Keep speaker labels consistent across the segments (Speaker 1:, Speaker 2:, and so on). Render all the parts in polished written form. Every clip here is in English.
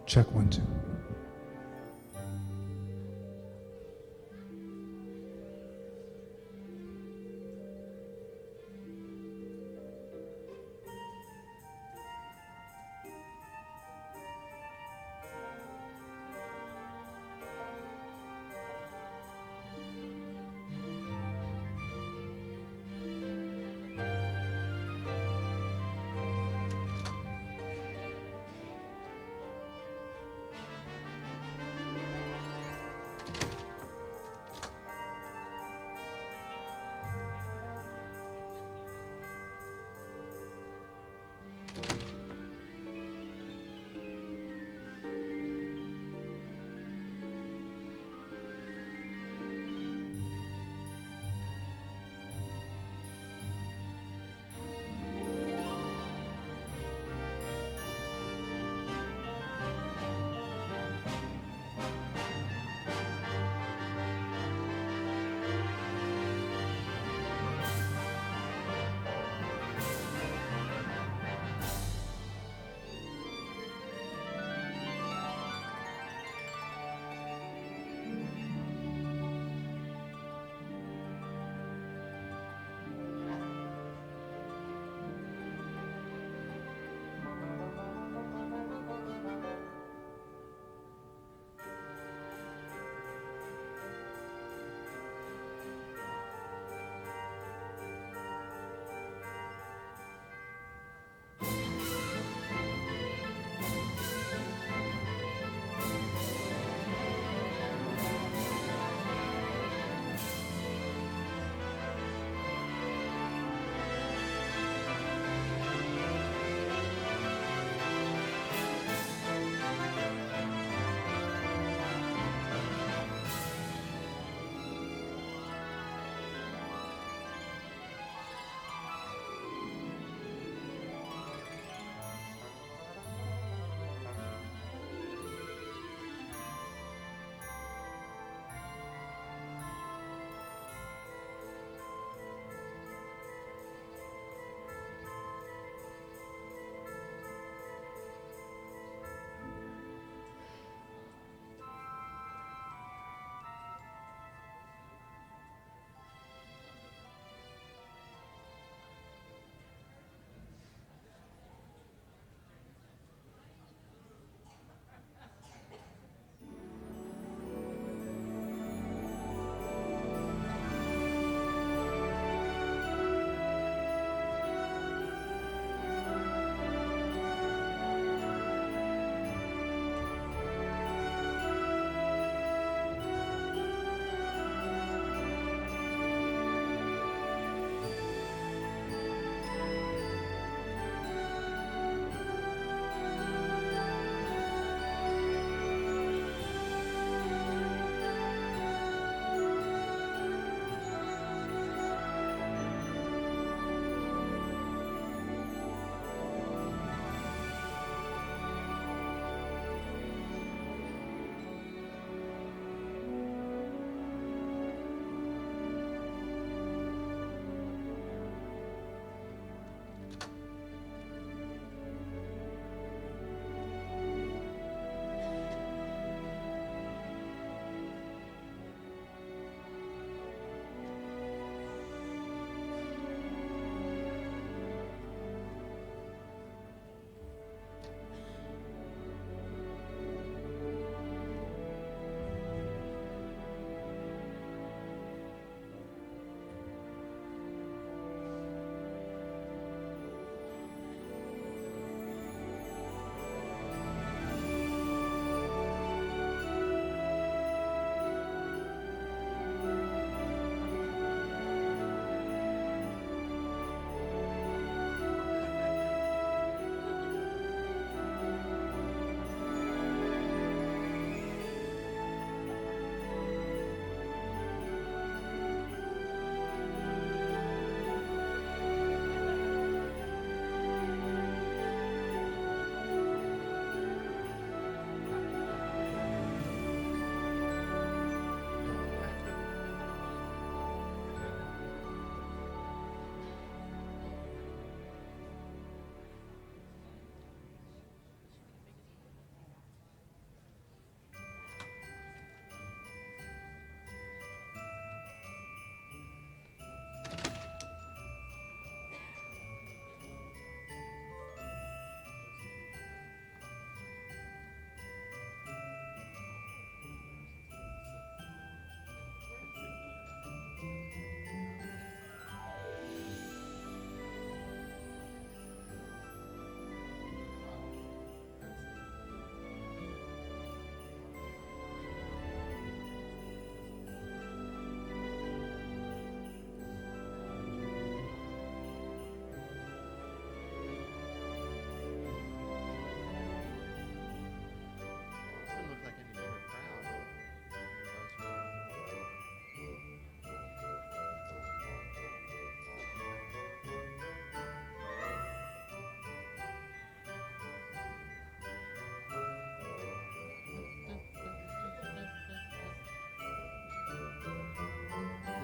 Speaker 1: Check 1, 2.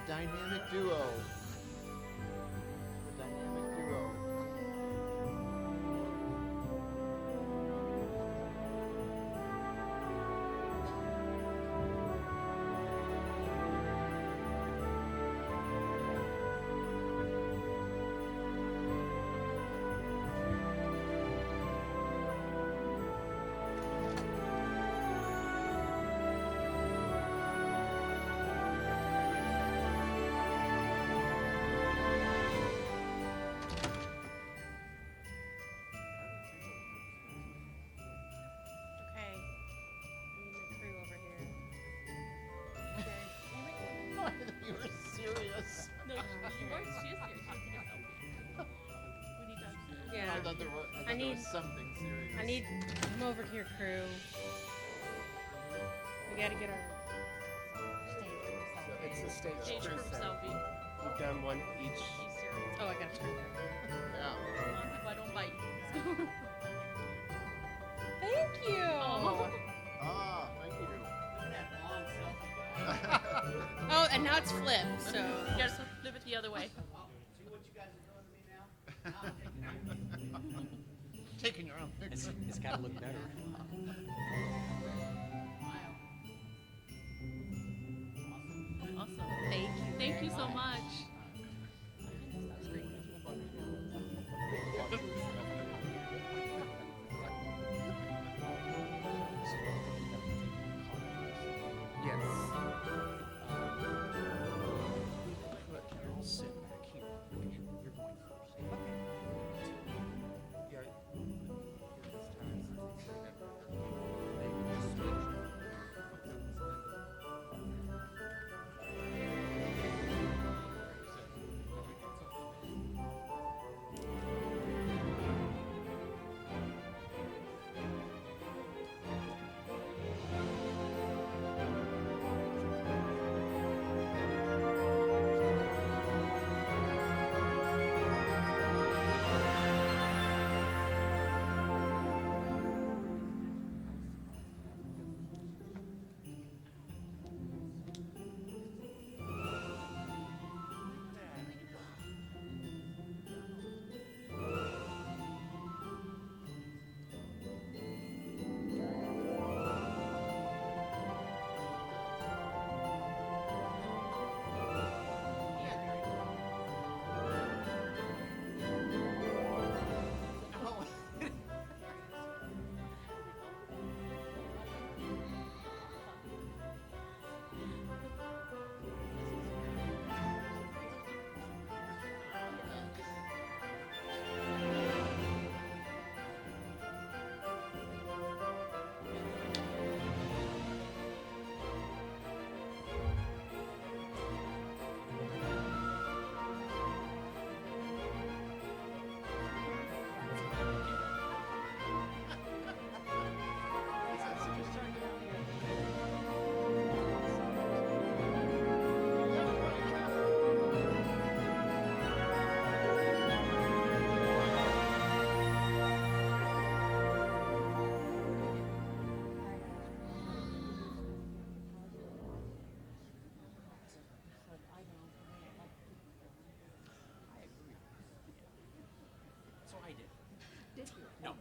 Speaker 1: dynamic duo. The dynamic duo.
Speaker 2: Okay. I need my crew over here. Okay.
Speaker 1: I thought you were serious.
Speaker 3: No, you weren't. She is here. She's taking a selfie. We need to.
Speaker 2: Yeah.
Speaker 1: I thought there was,
Speaker 2: I
Speaker 1: there
Speaker 2: need-
Speaker 1: was something serious.
Speaker 2: I need. Come over here, crew. We gotta get our.
Speaker 4: It's the stage
Speaker 3: Stage
Speaker 4: crew
Speaker 3: crew
Speaker 4: set.
Speaker 3: selfie.
Speaker 4: We've done one each.
Speaker 3: She's serious.
Speaker 2: Oh, I gotta turn.
Speaker 1: Yeah.
Speaker 3: Hope I don't bite.
Speaker 2: Thank you.
Speaker 3: Oh.
Speaker 1: Ah, thank you.
Speaker 2: Oh, and now it's flipped. So.
Speaker 3: Yeah, just flip it the other way.
Speaker 1: Taking your own picture.
Speaker 4: It's got to look better.
Speaker 3: Awesome.
Speaker 2: Thank you.
Speaker 3: Thank you so much.
Speaker 4: Yes. I'll sit back here. You're going first. Yeah. So I did. Did you? No.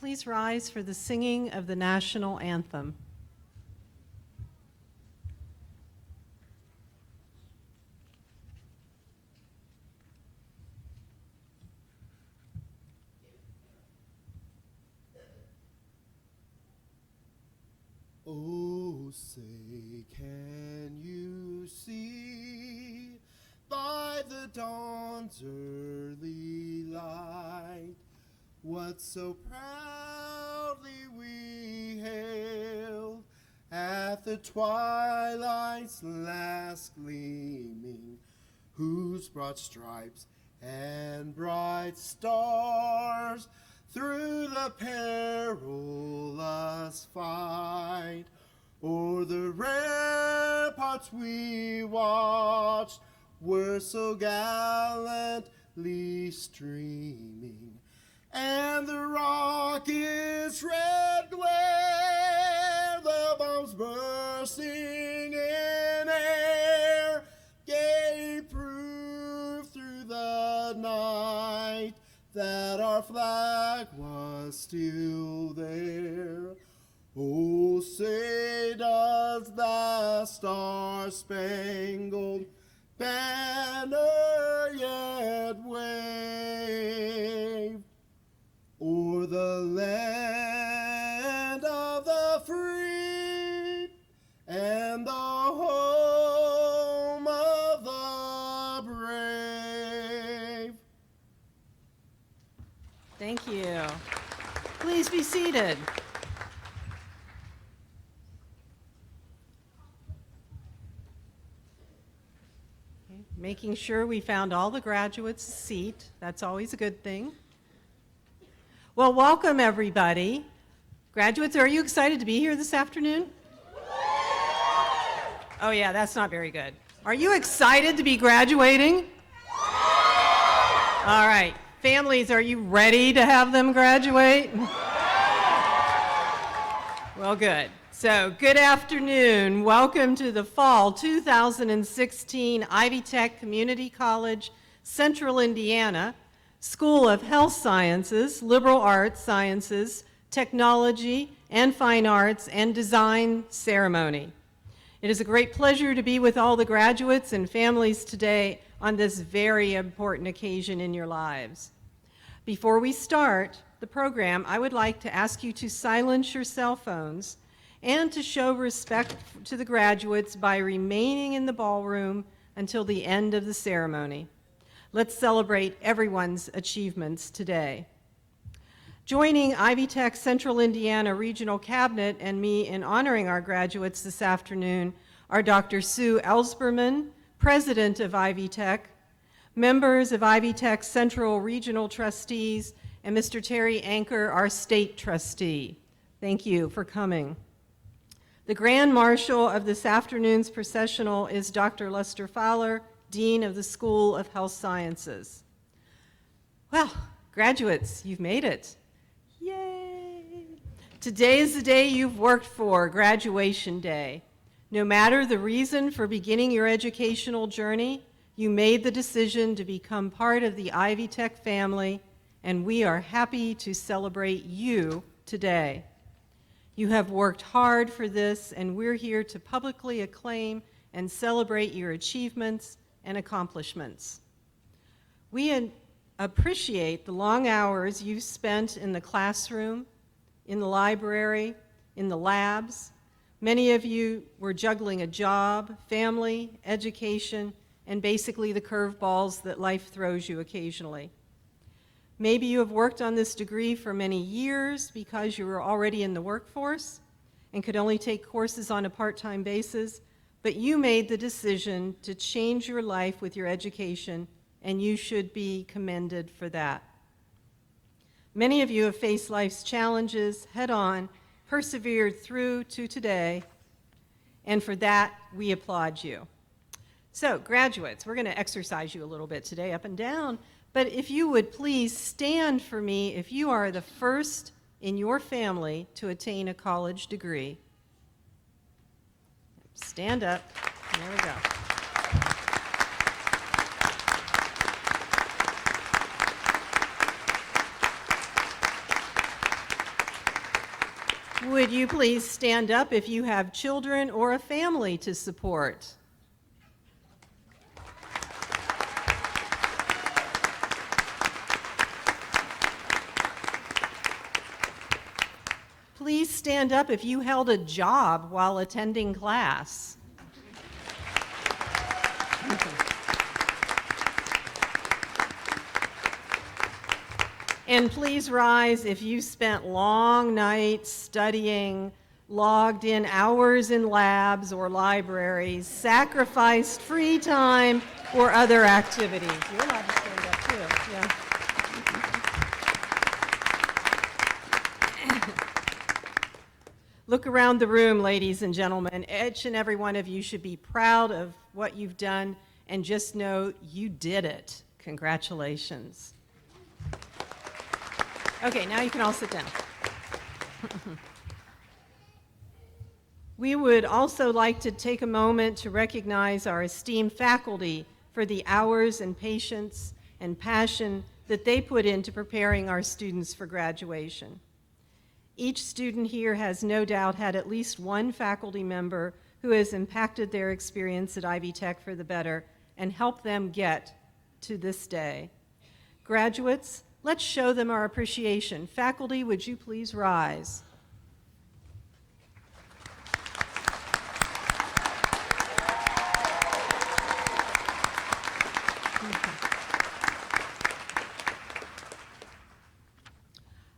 Speaker 5: please rise for the singing of the national anthem.
Speaker 1: Oh, say, can you see by the dawn's early light what so proudly we hailed at the twilight's last gleaming, whose broad stripes and bright stars through the perilous fight o'er the ramparts we watched were so gallantly streaming, and the rocket's red glare, the bombs bursting in air, gave proof through the night that our flag was still there. Oh, say does the star-spangled banner yet wave o'er the land of the free and the home of the brave?
Speaker 5: Thank you. Please be seated. Okay, making sure we found all the graduates a seat. That's always a good thing. Well, welcome everybody. Graduates, are you excited to be here this afternoon? Oh yeah, that's not very good. Are you excited to be graduating? All right. Families, are you ready to have them graduate? Well, good. So, good afternoon. Welcome to the Fall 2016 Ivy Tech Community College, Central Indiana, School of Health Sciences, Liberal Arts Sciences, Technology, and Fine Arts and Design ceremony. It is a great pleasure to be with all the graduates and families today on this very important occasion in your lives. Before we start the program, I would like to ask you to silence your cell phones and to show respect to the graduates by remaining in the ballroom until the end of the ceremony. Let's celebrate everyone's achievements today. Joining Ivy Tech Central Indiana Regional Cabinet and me in honoring our graduates this afternoon are Dr. Sue Ellsberman, President of Ivy Tech, members of Ivy Tech Central Regional Trustees, and Mr. Terry Anker, our State Trustee. Thank you for coming. The Grand Marshal of this afternoon's processional is Dr. Lester Fowler, Dean of the School of Health Sciences. Well, graduates, you've made it. Yay! Today is the day you've worked for, graduation day. No matter the reason for beginning your educational journey, you made the decision to become part of the Ivy Tech family, and we are happy to celebrate you today. You have worked hard for this, and we're here to publicly acclaim and celebrate your achievements and accomplishments. We appreciate the long hours you've spent in the classroom, in the library, in the labs. Many of you were juggling a job, family, education, and basically the curveballs that life throws you occasionally. Maybe you have worked on this degree for many years because you were already in the workforce and could only take courses on a part-time basis, but you made the decision to change your life with your education, and you should be commended for that. Many of you have faced life's challenges head-on, persevered through to today, and for that, we applaud you. So, graduates, we're going to exercise you a little bit today, up and down, but if you would please stand for me if you are the first in your family to attain a college degree. Stand up. There we go. Would you please stand up if you have children or a family to support? Please stand up if you held a job while attending class. And please rise if you spent long nights studying, logged in hours in labs or libraries, sacrificed free time or other activities. You're allowed to stand up too. Yeah. Look around the room, ladies and gentlemen. Each and every one of you should be proud of what you've done, and just know you did it. Congratulations. Okay, now you can all sit down. We would also like to take a moment to recognize our esteemed faculty for the hours and patience and passion that they put into preparing our students for graduation. Each student here has no doubt had at least one faculty member who has impacted their experience at Ivy Tech for the better and helped them get to this day. Graduates, let's show them our appreciation. Faculty, would you please rise?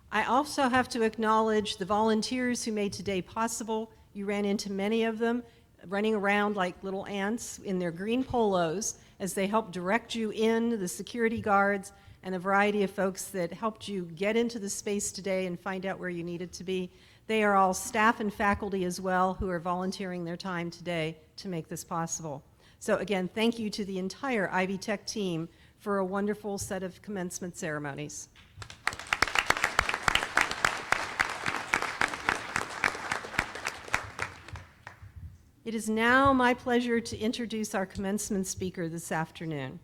Speaker 5: I also have to acknowledge the volunteers who made today possible. You ran into many of them running around like little ants in their green polos as they helped direct you in, the security guards, and a variety of folks that helped you get into the space today and find out where you needed to be. They are all staff and faculty as well who are volunteering their time today to make this possible. So again, thank you to the entire Ivy Tech team for a wonderful set of commencement ceremonies. It is now my pleasure to introduce our commencement speaker this afternoon.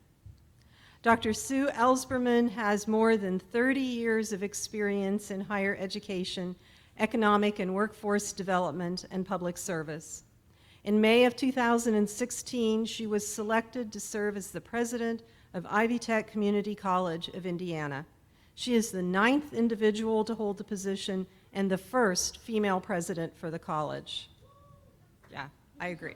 Speaker 5: Dr. Sue Ellsberman has more than 30 years of experience in higher education, economic and workforce development, and public service. In May of 2016, she was selected to serve as the president of Ivy Tech Community College of Indiana. She is the 9th individual to hold the position and the first female president for the college. Yeah, I agree.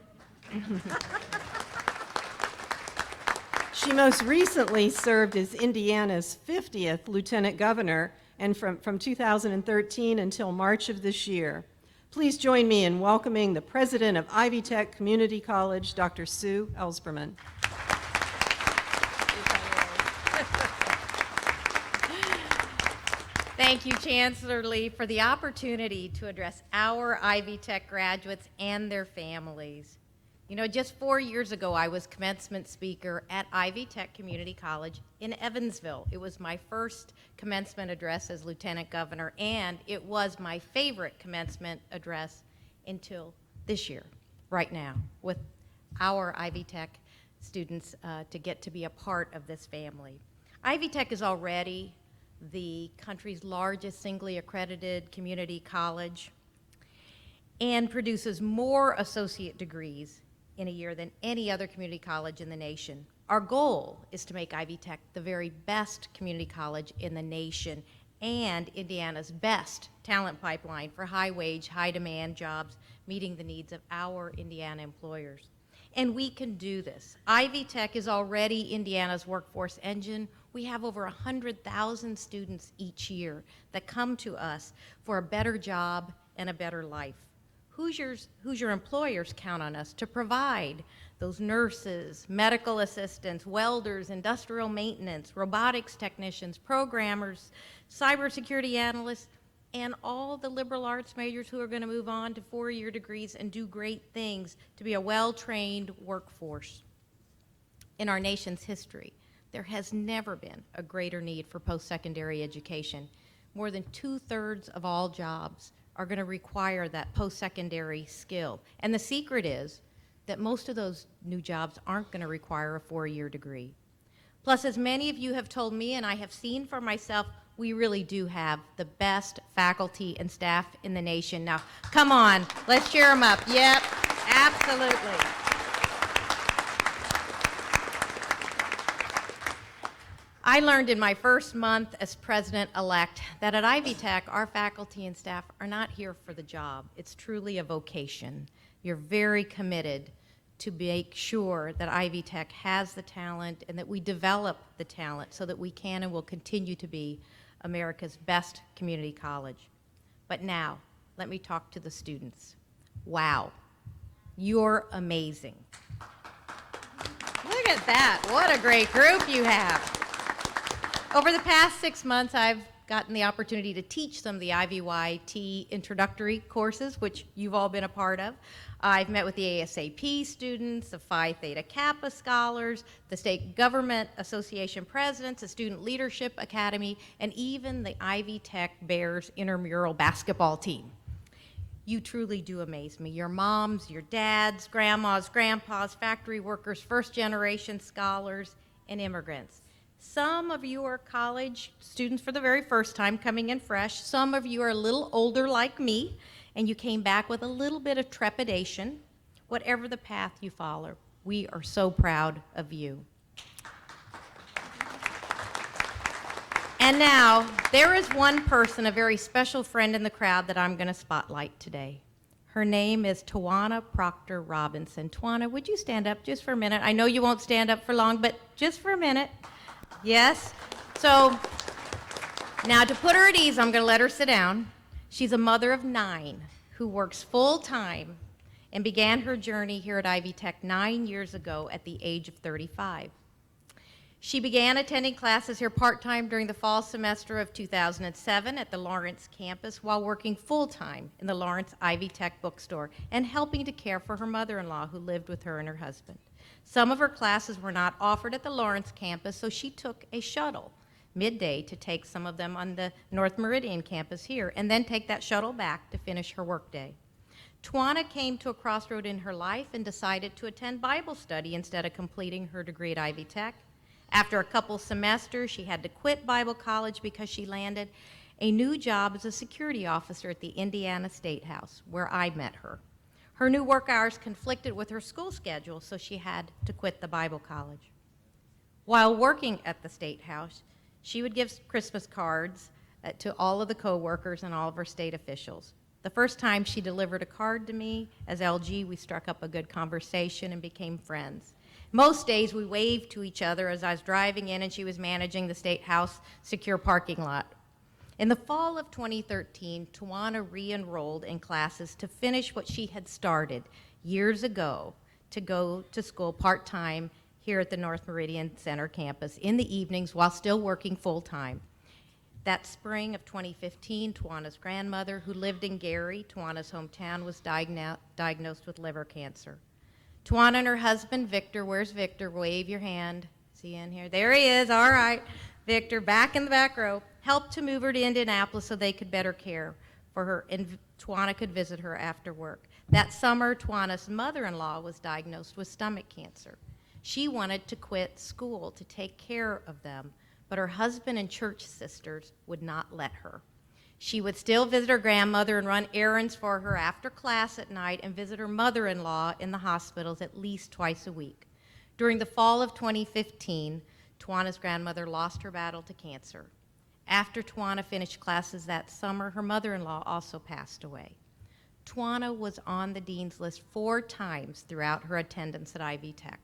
Speaker 5: She most recently served as Indiana's 50th lieutenant governor, and from 2013 until March of this year. Please join me in welcoming the president of Ivy Tech Community College, Dr. Sue Ellsberman.
Speaker 6: Thank you, Chancellor Lee, for the opportunity to address our Ivy Tech graduates and their families. You know, just 4 years ago, I was commencement speaker at Ivy Tech Community College in Evansville. It was my first commencement address as lieutenant governor, and it was my favorite commencement address until this year, right now, with our Ivy Tech students to get to be a part of this family. Ivy Tech is already the country's largest singly accredited community college and produces more associate degrees in a year than any other community college in the nation. Our goal is to make Ivy Tech the very best community college in the nation and Indiana's best talent pipeline for high-wage, high-demand jobs meeting the needs of our Indiana employers. And we can do this. Ivy Tech is already Indiana's workforce engine. We have over 100,000 students each year that come to us for a better job and a better life. Hoosier employers count on us to provide those nurses, medical assistants, welders, industrial maintenance, robotics technicians, programmers, cybersecurity analysts, and all the liberal arts majors who are going to move on to four-year degrees and do great things to be a well-trained workforce. In our nation's history, there has never been a greater need for post-secondary education. More than 2/3 of all jobs are going to require that post-secondary skill. And the secret is that most of those new jobs aren't going to require a four-year degree. Plus, as many of you have told me and I have seen for myself, we really do have the best faculty and staff in the nation. Now, come on, let's cheer them up. Yep, absolutely. I learned in my first month as president-elect that at Ivy Tech, our faculty and staff are not here for the job. It's truly a vocation. You're very committed to make sure that Ivy Tech has the talent and that we develop the talent so that we can and will continue to be America's best community college. But now, let me talk to the students. Wow, you're amazing. Look at that, what a great group you have. Over the past 6 months, I've gotten the opportunity to teach some of the IVYT introductory courses, which you've all been a part of. I've met with the ASAP students, the Phi Theta Kappa scholars, the State Government Association presidents, the Student Leadership Academy, and even the Ivy Tech Bears intramural basketball team. You truly do amaze me. Your moms, your dads, grandmas, grandpas, factory workers, first-generation scholars, and immigrants. Some of you are college students for the very first time, coming in fresh. Some of you are a little older like me, and you came back with a little bit of trepidation. Whatever the path you follow, we are so proud of you. And now, there is one person, a very special friend in the crowd that I'm going to spotlight today. Her name is Tawana Proctor Robinson. Tawana, would you stand up just for a minute? I know you won't stand up for long, but just for a minute. Yes? So, now to put her at ease, I'm going to let her sit down. She's a mother of 9 who works full-time and began her journey here at Ivy Tech 9 years ago at the age of 35. She began attending classes here part-time during the fall semester of 2007 at the Lawrence campus while working full-time in the Lawrence Ivy Tech bookstore and helping to care for her mother-in-law who lived with her and her husband. Some of her classes were not offered at the Lawrence campus, so she took a shuttle midday to take some of them on the North Meridian campus here, and then take that shuttle back to finish her workday. Tawana came to a crossroad in her life and decided to attend Bible study instead of completing her degree at Ivy Tech. After a couple semesters, she had to quit Bible college because she landed a new job as a security officer at the Indiana State House, where I met her. Her new work hours conflicted with her school schedule, so she had to quit the Bible college. While working at the State House, she would give Christmas cards to all of the co-workers and all of her state officials. The first time she delivered a card to me as LG, we struck up a good conversation and became friends. Most days we waved to each other as I was driving in and she was managing the State House secure parking lot. In the fall of 2013, Tawana re-enrolled in classes to finish what she had started years ago to go to school part-time here at the North Meridian Center campus in the evenings while still working full-time. That spring of 2015, Tawana's grandmother, who lived in Gary, Tawana's hometown, was diagnosed with liver cancer. Tawana and her husband, Victor, where's Victor? Wave your hand. Is he in here? There he is, all right. Victor, back in the back row, helped to move her to Indianapolis so they could better care for her and Tawana could visit her after work. That summer, Tawana's mother-in-law was diagnosed with stomach cancer. She wanted to quit school to take care of them, but her husband and church sisters would not let her. She would still visit her grandmother and run errands for her after class at night and visit her mother-in-law in the hospitals at least twice a week. During the fall of 2015, Tawana's grandmother lost her battle to cancer. After Tawana finished classes that summer, her mother-in-law also passed away. Tawana was on the dean's list 4 times throughout her attendance at Ivy Tech.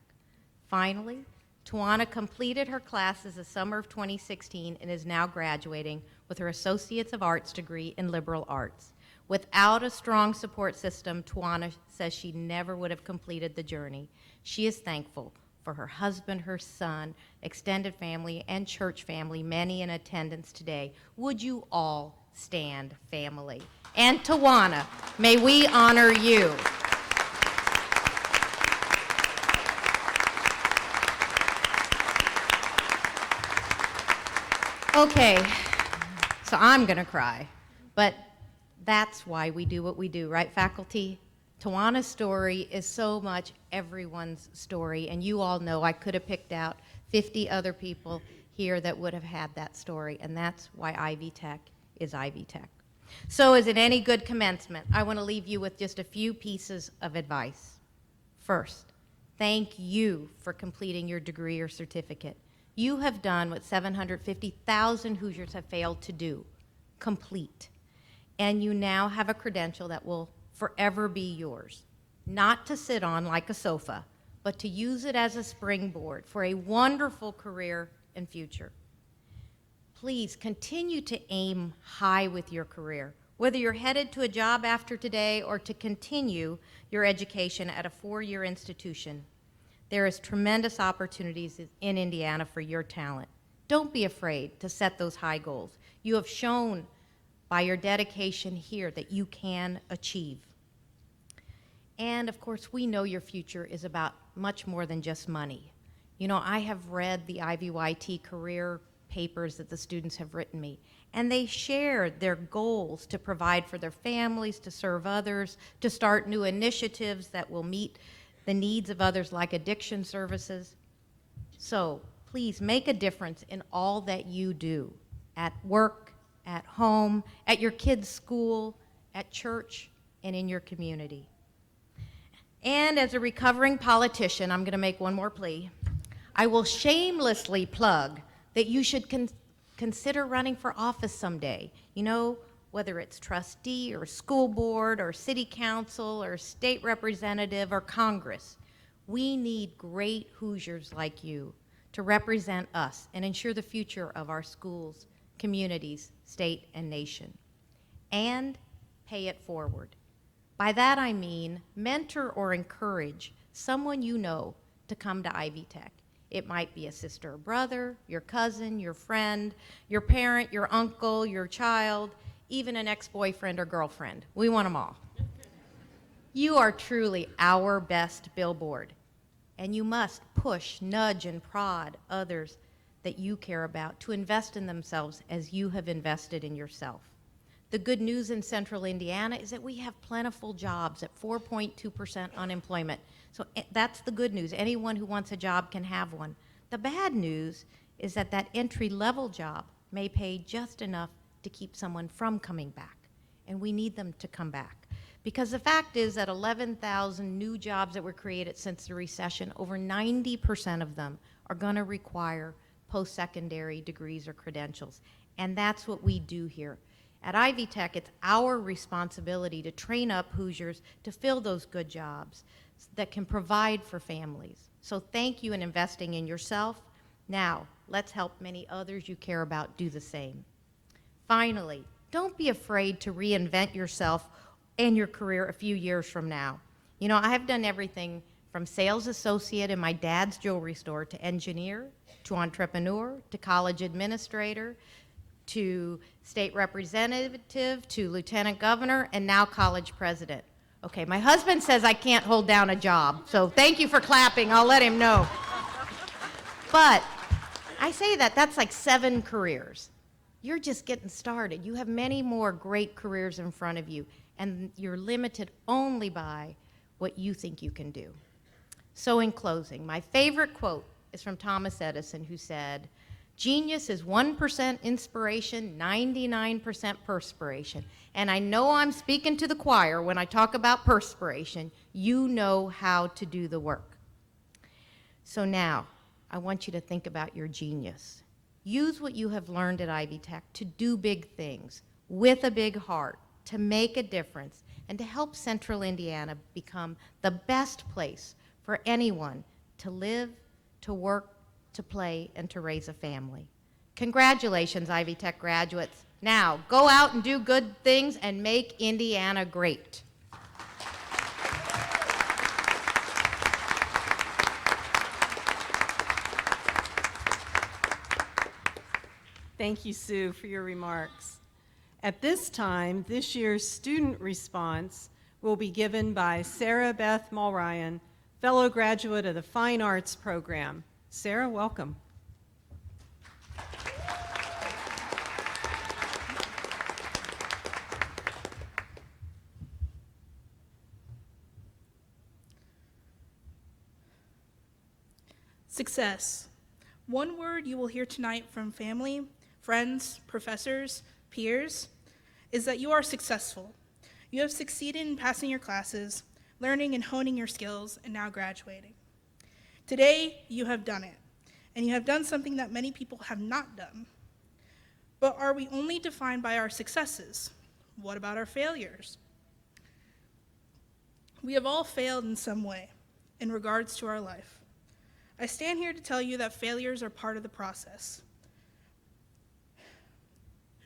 Speaker 6: Finally, Tawana completed her classes the summer of 2016 and is now graduating with her Associates of Arts degree in Liberal Arts. Without a strong support system, Tawana says she never would have completed the journey. She is thankful for her husband, her son, extended family, and church family, many in attendance today. Would you all stand, family? And Tawana, may we honor you. Okay, so I'm gonna cry, but that's why we do what we do, right, faculty? Tawana's story is so much everyone's story, and you all know I could have picked out 50 other people here that would have had that story, and that's why Ivy Tech is Ivy Tech. So as in any good commencement, I want to leave you with just a few pieces of advice. First, thank you for completing your degree or certificate. You have done what 750,000 Hoosiers have failed to do, complete. And you now have a credential that will forever be yours, not to sit on like a sofa, but to use it as a springboard for a wonderful career and future. Please continue to aim high with your career, whether you're headed to a job after today or to continue your education at a 4-year institution. There is tremendous opportunities in Indiana for your talent. Don't be afraid to set those high goals. You have shown by your dedication here that you can achieve. And of course, we know your future is about much more than just money. You know, I have read the IVYT career papers that the students have written me, and they share their goals to provide for their families, to serve others, to start new initiatives that will meet the needs of others like addiction services. So please make a difference in all that you do, at work, at home, at your kids' school, at church, and in your community. And as a recovering politician, I'm going to make one more plea. I will shamelessly plug that you should consider running for office someday. You know, whether it's trustee or school board or city council or state representative or Congress. We need great Hoosiers like you to represent us and ensure the future of our schools, communities, state, and nation. And pay it forward. By that I mean mentor or encourage someone you know to come to Ivy Tech. It might be a sister or brother, your cousin, your friend, your parent, your uncle, your child, even an ex-boyfriend or girlfriend. We want them all. You are truly our best billboard, and you must push, nudge, and prod others that you care about to invest in themselves as you have invested in yourself. The good news in Central Indiana is that we have plentiful jobs at 4.2% unemployment. So that's the good news. Anyone who wants a job can have one. The bad news is that that entry-level job may pay just enough to keep someone from coming back, and we need them to come back. Because the fact is that 11,000 new jobs that were created since the recession, over 90% of them are going to require post-secondary degrees or credentials, and that's what we do here. At Ivy Tech, it's our responsibility to train up Hoosiers to fill those good jobs that can provide for families. So thank you in investing in yourself. Now, let's help many others you care about do the same. Finally, don't be afraid to reinvent yourself and your career a few years from now. You know, I have done everything from sales associate in my dad's jewelry store to engineer, to entrepreneur, to college administrator, to state representative, to lieutenant governor, and now college president. Okay, my husband says I can't hold down a job, so thank you for clapping. I'll let him know. But I say that's like 7 careers. You're just getting started. You have many more great careers in front of you, and you're limited only by what you think you can do. So in closing, my favorite quote is from Thomas Edison, who said, "Genius is 1% inspiration, 99% perspiration." And I know I'm speaking to the choir when I talk about perspiration. You know how to do the work. So now, I want you to think about your genius. Use what you have learned at Ivy Tech to do big things with a big heart, to make a difference, and to help Central Indiana become the best place for anyone to live, to work, to play, and to raise a family. Congratulations, Ivy Tech graduates. Now, go out and do good things and make Indiana great.
Speaker 5: Thank you, Sue, for your remarks. At this time, this year's student response will be given by Sarah Beth Mulryan, fellow graduate of the Fine Arts program. Sarah, welcome.
Speaker 7: Success. One word you will hear tonight from family, friends, professors, peers, is that you are successful. You have succeeded in passing your classes, learning and honing your skills, and now graduating. Today, you have done it, and you have done something that many people have not done. But are we only defined by our successes? What about our failures? We have all failed in some way in regards to our life. I stand here to tell you that failures are part of the process.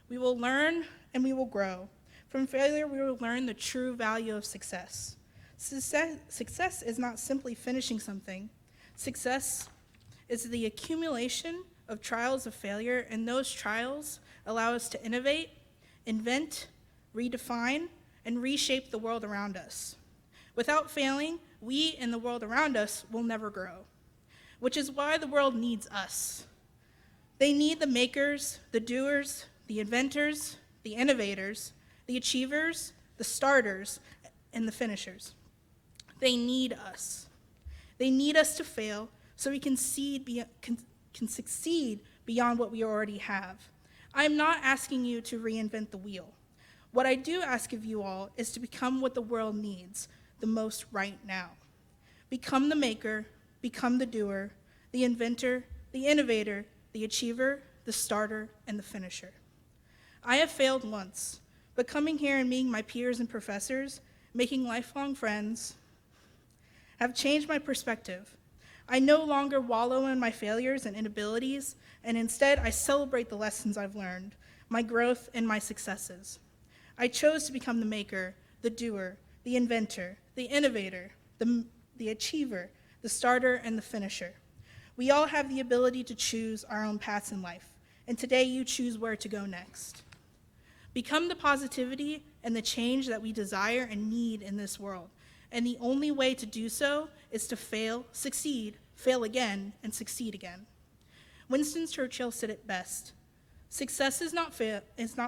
Speaker 7: We will learn and we will grow. From failure, we will learn the true value of success. Success is not simply finishing something. Success is the accumulation of trials of failure, and those trials allow us to innovate, invent, redefine, and reshape the world around us. Without failing, we and the world around us will never grow, which is why the world needs us. They need the makers, the doers, the inventors, the innovators, the achievers, the starters, and the finishers. They need us. They need us to fail so we can succeed beyond what we already have. I'm not asking you to reinvent the wheel. What I do ask of you all is to become what the world needs the most right now. Become the maker, become the doer, the inventor, the innovator, the achiever, the starter, and the finisher. I have failed once, but coming here and meeting my peers and professors, making lifelong friends, have changed my perspective. I no longer wallow in my failures and inabilities, and instead I celebrate the lessons I've learned, my growth and my successes. I chose to become the maker, the doer, the inventor, the innovator, the achiever, the starter, and the finisher. We all have the ability to choose our own paths in life, and today you choose where to go next. Become the positivity and the change that we desire and need in this world, and the only way to do so is to fail, succeed, fail again, and succeed again. Winston Churchill said it best: success is not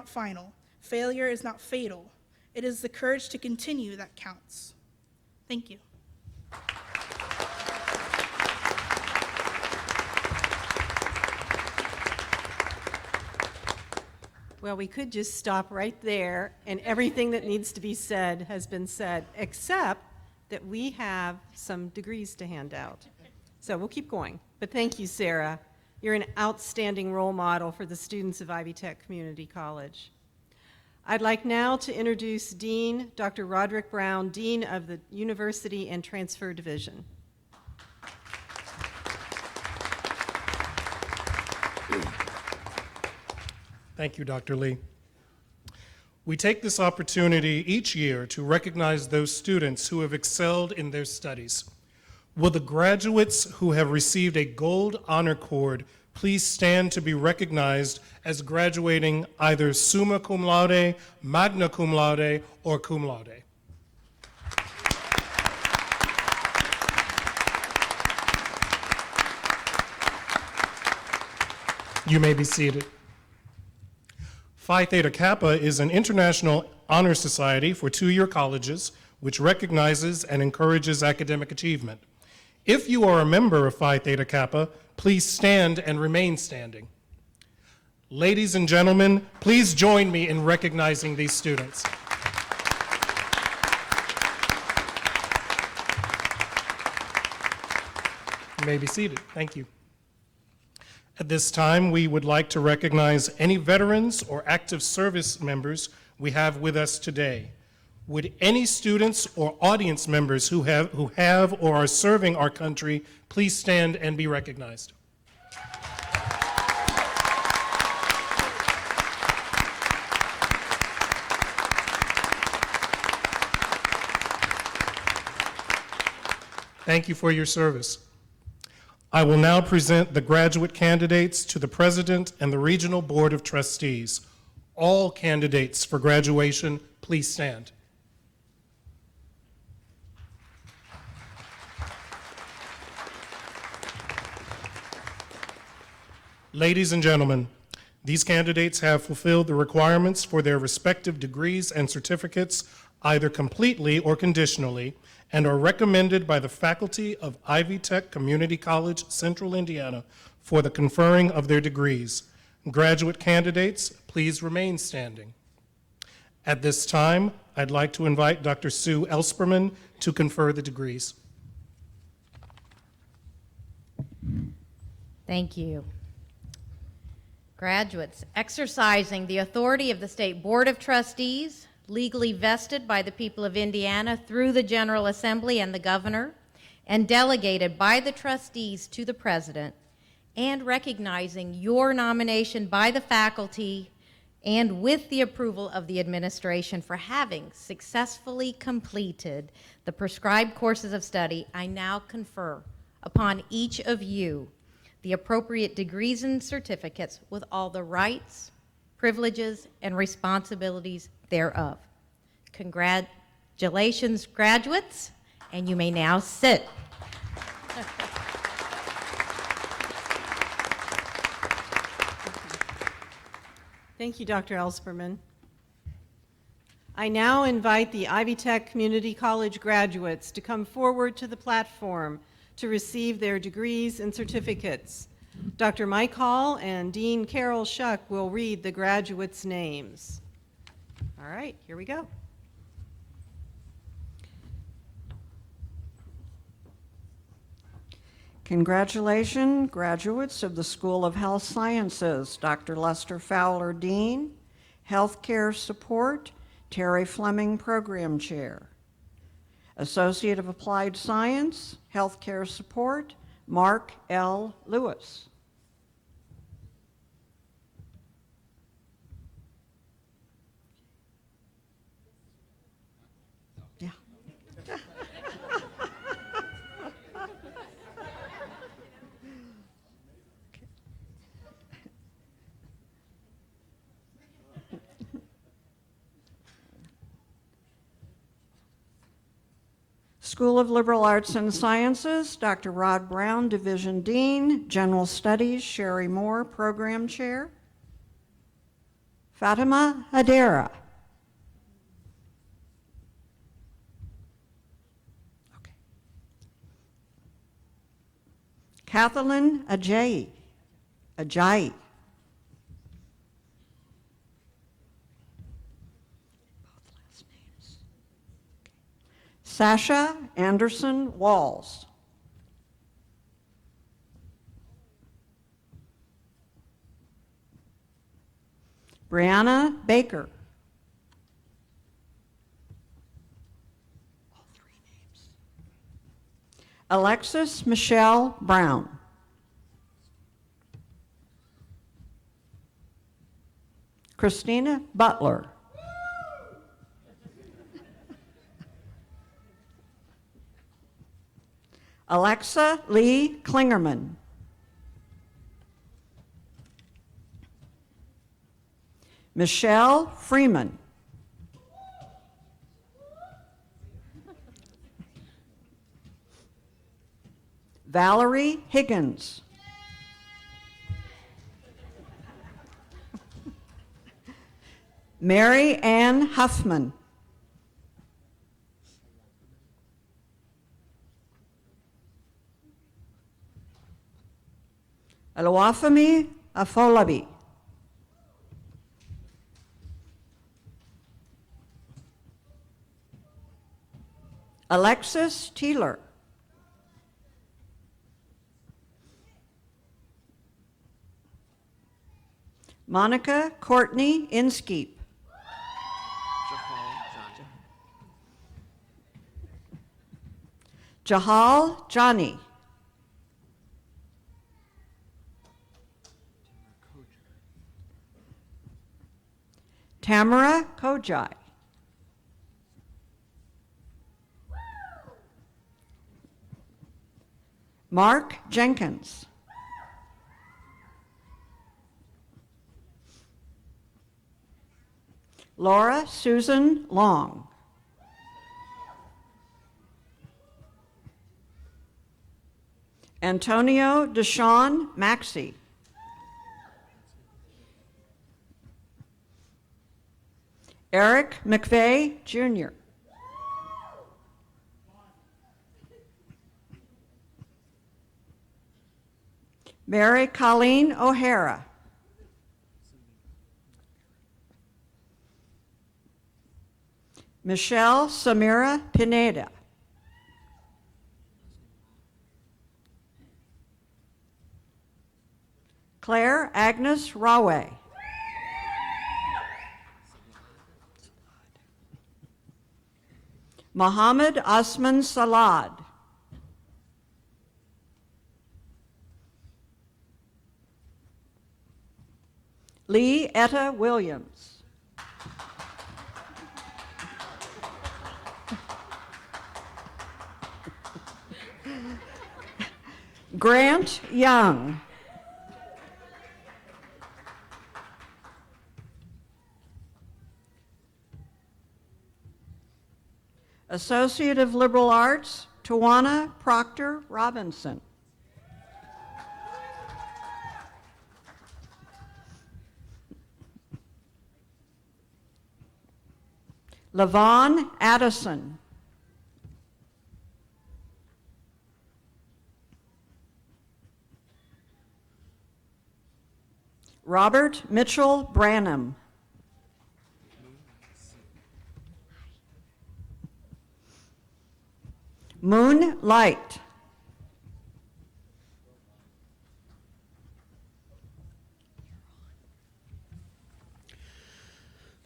Speaker 7: final, failure is not fatal. It is the courage to continue that counts. Thank you.
Speaker 5: Well, we could just stop right there, and everything that needs to be said has been said, except that we have some degrees to hand out. So we'll keep going. But thank you, Sarah. You're an outstanding role model for the students of Ivy Tech Community College. I'd like now to introduce Dean Dr. Roderick Brown, Dean of the University and Transfer Division.
Speaker 8: Thank you, Dr. Lee. We take this opportunity each year to recognize those students who have excelled in their studies. Will the graduates who have received a gold honor cord please stand to be recognized as graduating either summa cum laude, magna cum laude, or cum laude? You may be seated. Phi Theta Kappa is an international honor society for two-year colleges which recognizes and encourages academic achievement. If you are a member of Phi Theta Kappa, please stand and remain standing. Ladies and gentlemen, please join me in recognizing these students. You may be seated. Thank you. At this time, we would like to recognize any veterans or active service members we have with us today. Would any students or audience members who have or are serving our country please stand and be recognized? Thank you for your service. I will now present the graduate candidates to the President and the Regional Board of Trustees. All candidates for graduation, please stand. Ladies and gentlemen, these candidates have fulfilled the requirements for their respective degrees and certificates, either completely or conditionally, and are recommended by the faculty of Ivy Tech Community College, Central Indiana, for the conferring of their degrees. Graduate candidates, please remain standing. At this time, I'd like to invite Dr. Sue Elsperman to confer the degrees.
Speaker 6: Thank you. Graduates, exercising the authority of the State Board of Trustees, legally vested by the people of Indiana through the General Assembly and the Governor, and delegated by the trustees to the President, and recognizing your nomination by the faculty and with the approval of the administration for having successfully completed the prescribed courses of study, I now confer upon each of you the appropriate degrees and certificates with all the rights, privileges, and responsibilities thereof. Congratulations, graduates, and you may now sit.
Speaker 5: Thank you, Dr. Elsperman. I now invite the Ivy Tech Community College graduates to come forward to the platform to receive their degrees and certificates. Dr. Mike Hall and Dean Carol Shuck will read the graduates' names. All right, here we go.
Speaker 9: Congratulations, graduates of the School of Health Sciences, Dr. Lester Fowler, Dean, Healthcare Support, Terry Fleming, Program Chair. Associate of Applied Science, Healthcare Support, Mark L. Lewis. Yeah. School of Liberal Arts and Sciences, Dr. Rod Brown, Division Dean, General Studies, Sherry Moore, Program Chair. Fatima Hadera. Okay. Kathleen Ajayi. Both last names. Sasha Anderson Walls. Brianna Baker. All three names. Alexis Michelle Brown. Christina Butler. Alexa Lee Klingerman. Michelle Freeman. Valerie Higgins. Mary Ann Huffman. Oluwafemi Afolabi. Alexis Teeler. Monica Courtney Inskeep. Jahal Johnny. Tamara Kojai. Mark Jenkins. Laura Susan Long. Antonio Deshawn Maxey. Eric McVeigh, Jr. Mary Colleen O'Hara. Michelle Samira Pineda. Claire Agnes Rawe. Mohammed Osman Salad. Lee Etta Williams. Grant Young. Associate of Liberal Arts, Tawana Proctor Robinson. Lavon Addison. Robert Mitchell Branham. Moonlight.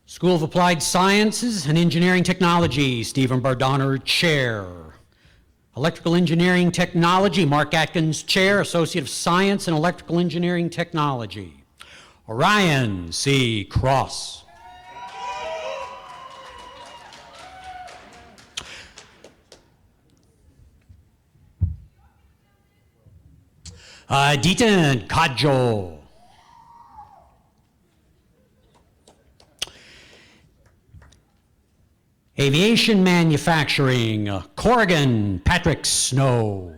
Speaker 10: School of Applied Sciences and Engineering Technology, Stephen Bardonner, Chair. Electrical Engineering Technology, Mark Atkins, Chair, Associate of Science and Electrical Engineering Technology. Orion C. Cross. Deaton Kajo. Aviation Manufacturing, Corrigan Patrick Snow.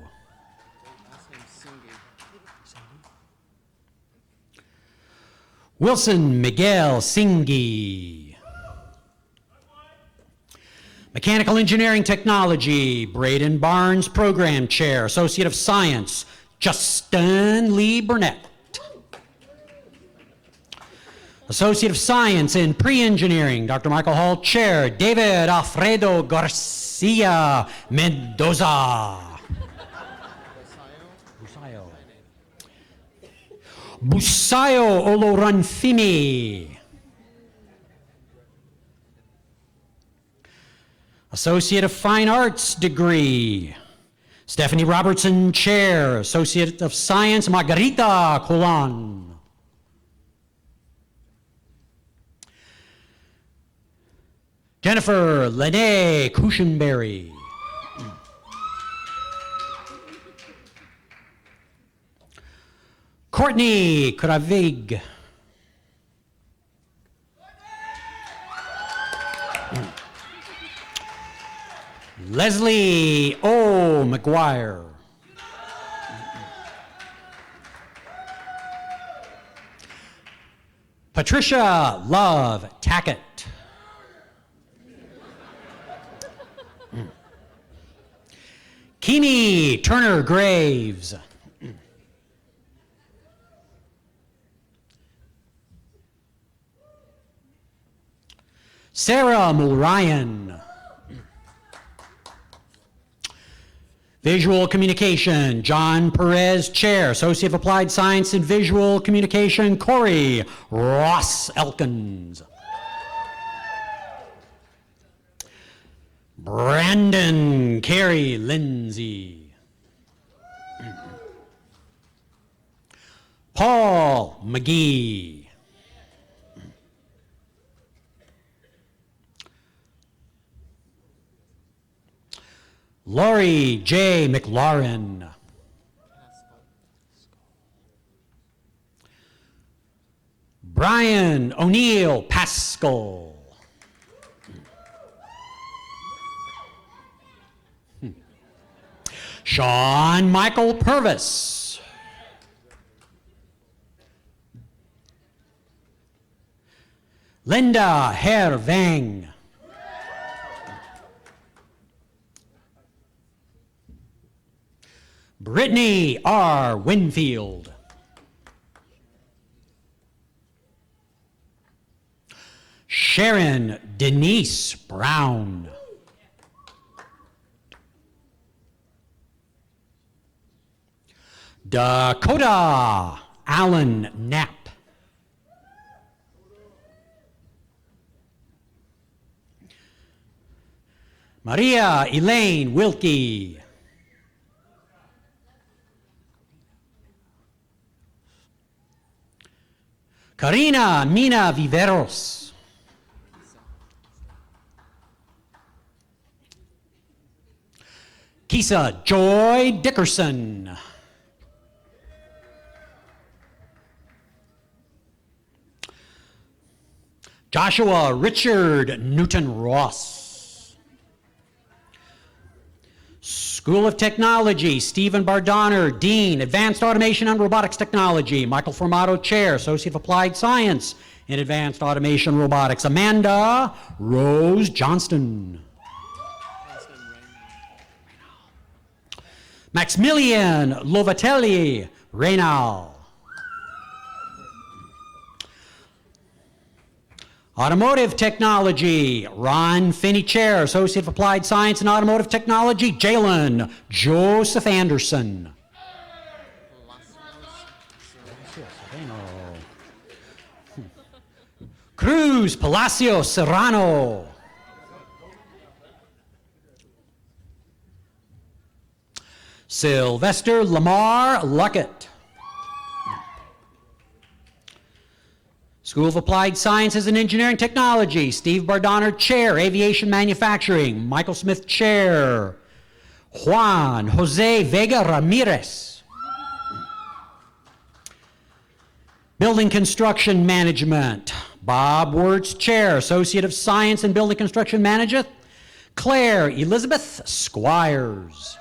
Speaker 10: Wilson Miguel Singi. Mechanical Engineering Technology, Braden Barnes Program Chair, Associate of Science, Justin Lee Burnett. Associate of Science in Pre-Engineering, Dr. Michael Hall, Chair, David Alfredo Garcia Mendoza. Busayo Oloranfimi. Associate of Fine Arts degree, Stephanie Robertson, Chair, Associate of Science, Margarita Colan. Jennifer Lene Cushenberry. Courtney Kravig. Leslie O. McGuire. Patricia Love Tackett. Kimi Turner Graves. Sarah Mulryan. Visual Communication, John Perez, Chair, Associate of Applied Science and Visual Communication, Corey Ross Elkins. Brandon Carey Lindsay. Paul McGee. Lori J. McLaurin. Brian O'Neill Pascal. Sean Michael Purvis. Linda Herr Vang. Brittany R. Winfield. Sharon Denise Brown. Dakota Allen Knapp. Maria Elaine Wilkie. Karina Mina Viveros. Kisa Joy Dickerson. Joshua Richard Newton Ross. School of Technology, Stephen Bardonner, Dean, Advanced Automation and Robotics Technology. Michael Formato, Chair, Associate of Applied Science in Advanced Automation Robotics. Amanda Rose Johnston. Maximilian Lovatelli Reynal. Automotive Technology, Ron Finney Chair, Associate of Applied Science and Automotive Technology, Jalen Joseph Anderson. Cruz Palacio Serrano. Sylvester Lamar Luckett. School of Applied Sciences and Engineering Technology, Steve Bardonner, Chair, Aviation Manufacturing. Michael Smith, Chair. Juan Jose Vega Ramirez. Building Construction Management, Bob Wirtz, Chair, Associate of Science in Building Construction Management. Claire Elizabeth Squires.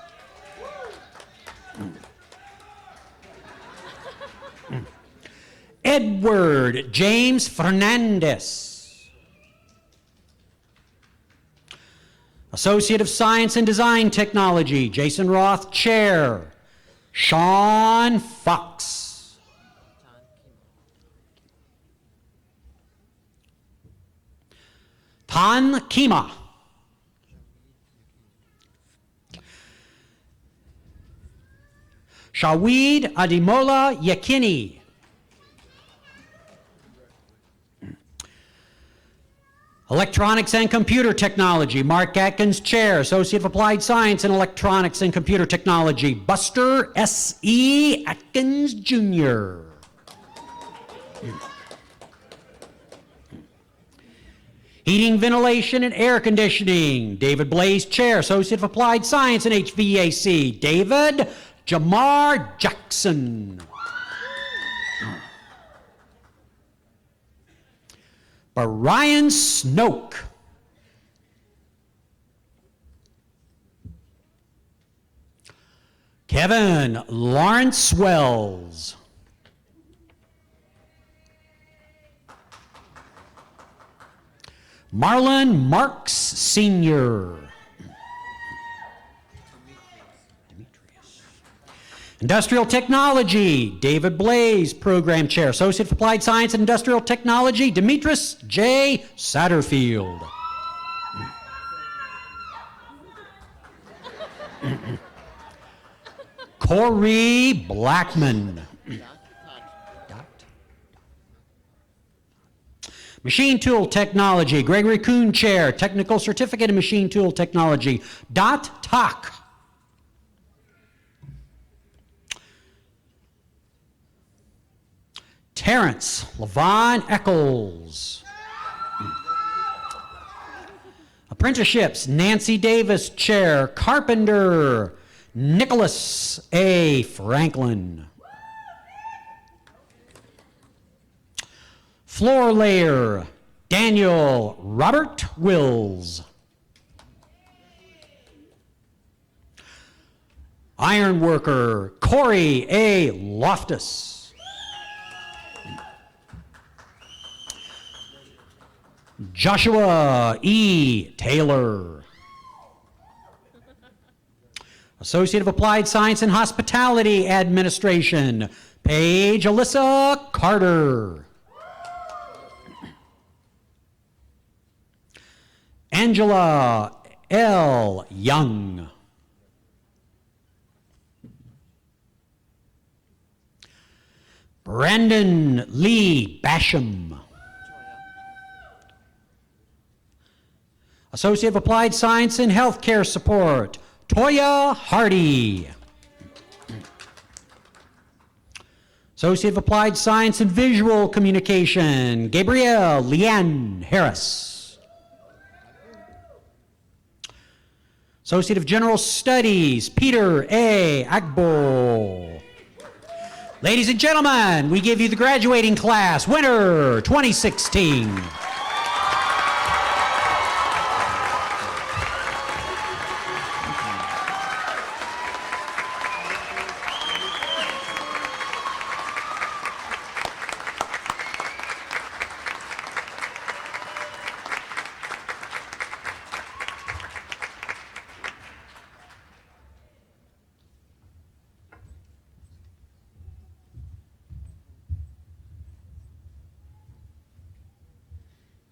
Speaker 10: Edward James Fernandez. Associate of Science and Design Technology, Jason Roth, Chair. Sean Fox. Tan Kima. Shawid Adimola Yakini. Electronics and Computer Technology, Mark Atkins, Chair, Associate of Applied Science in Electronics and Computer Technology, Buster S.E. Atkins, Jr. Heating, Ventilation, and Air Conditioning, David Blaze, Chair, Associate of Applied Science in HVAC, David Jamar Jackson. Brian Snoke. Kevin Lawrence Wells. Marlon Marks Sr. Industrial Technology, David Blaze, Program Chair, Associate of Applied Science and Industrial Technology, Demetris J. Satterfield. Corey Blackman. Machine Tool Technology, Gregory Kuhn Chair, Technical Certificate in Machine Tool Technology, Dot Talk. Terrence Levon Eccles. Apprenticeships, Nancy Davis, Chair, Carpenter, Nicholas A. Franklin. Floor layer, Daniel Robert Wills. Iron worker, Corey A. Loftus. Joshua E. Taylor. Associate of Applied Science and Hospitality Administration, Paige Alyssa Carter. Angela L. Young. Brandon Lee Basham. Associate of Applied Science in Healthcare Support, Toya Hardy. Associate of Applied Science in Visual Communication, Gabrielle Leanne Harris. Associate of General Studies, Peter A. Agbo. Ladies and gentlemen, we give you the graduating class, winner 2016.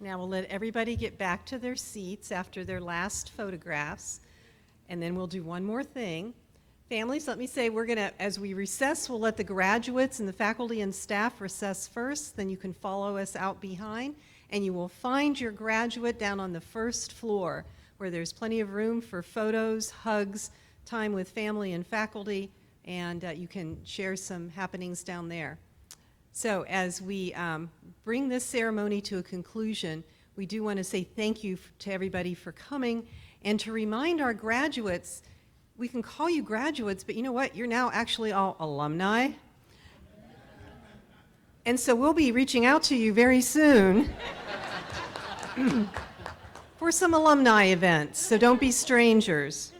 Speaker 5: Now we'll let everybody get back to their seats after their last photographs, and then we'll do one more thing. Families, let me say, we're going to, as we recess, we'll let the graduates and the faculty and staff recess first, then you can follow us out behind, and you will find your graduate down on the first floor, where there's plenty of room for photos, hugs, time with family and faculty, and you can share some happenings down there. So as we bring this ceremony to a conclusion, we do want to say thank you to everybody for coming, and to remind our graduates, we can call you graduates, but you know what? You're now actually all alumni. And so we'll be reaching out to you very soon for some alumni events, so don't be strangers.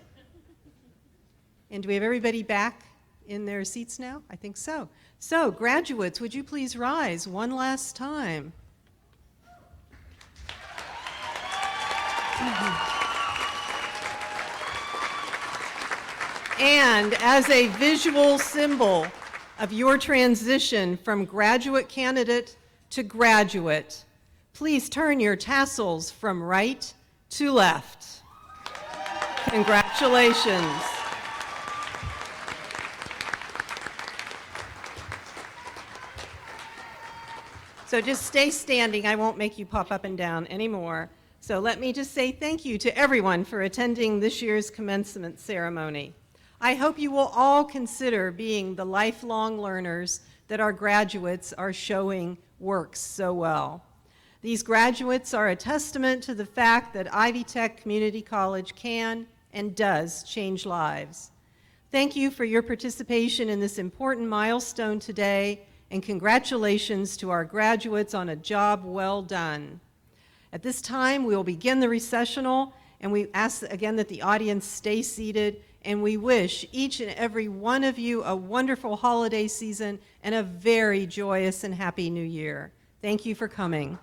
Speaker 5: And do we have everybody back in their seats now? I think so. So, graduates, would you please rise one last time? And as a visual symbol of your transition from graduate candidate to graduate, please turn your tassels from right to left. Congratulations. So just stay standing. I won't make you pop up and down anymore. So let me just say thank you to everyone for attending this year's commencement ceremony. I hope you will all consider being the lifelong learners that our graduates are showing works so well. These graduates are a testament to the fact that Ivy Tech Community College can and does change lives. Thank you for your participation in this important milestone today, and congratulations to our graduates on a job well done. At this time, we will begin the recessional, and we ask again that the audience stay seated, and we wish each and every one of you a wonderful holiday season and a very joyous and happy new year. Thank you for coming.